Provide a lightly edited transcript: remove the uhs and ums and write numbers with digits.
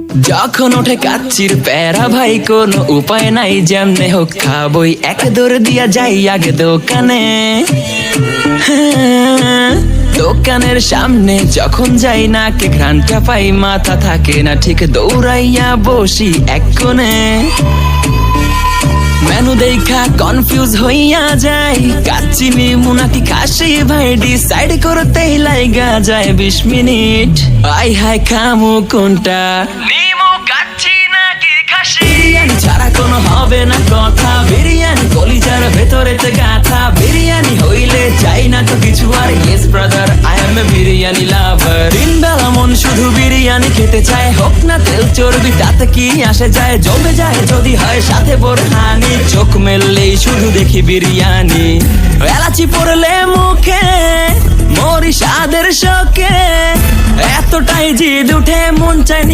যখন ওঠে কাচ্চির প্যারা ভাই কোনো উপায় নাই, যেমনে হোক খাবই, এক দৌড় দিয়া যাই আগে দোকানে। দোকানের সামনে যখন যাই না কে ঘ্রাণটা পাই, মাথা থাকে না ঠিক, দৌড়াইয়া বসি এক কোণে। মেনু দেখা কনফিউজ হইয়া যাই, কাচ্চি নিমু নাকি খাসি ভাই, ডিসাইড করতেই লাইগা যায় 20 মিনিট। আই হাই খামু কোনটা, নিমু কাচ্চি নাকি খাসি? বিরিয়ানি ছাড়া কোনো হবে না কথা, বিরিয়ানি কলিজার ভেতরেতে গাথা, বিরিয়ানি হইলে চাই না তো কিছু আর। Yes brother, I M A biryani লাভার। দিন বেলা মন শুধু বিরিয়ানি খেতে চায়, হোক না তেল চর্বি তাতে কি আসে যায়, জমে যায় যদি হয় সাথে বোরহানি। চোখ মেললেই শুধু দেখি বিরিয়ানি, এলাচি পড়লে মুখে মরি স্বাদের শোকে, এতটাই জিদ উঠে মন চায়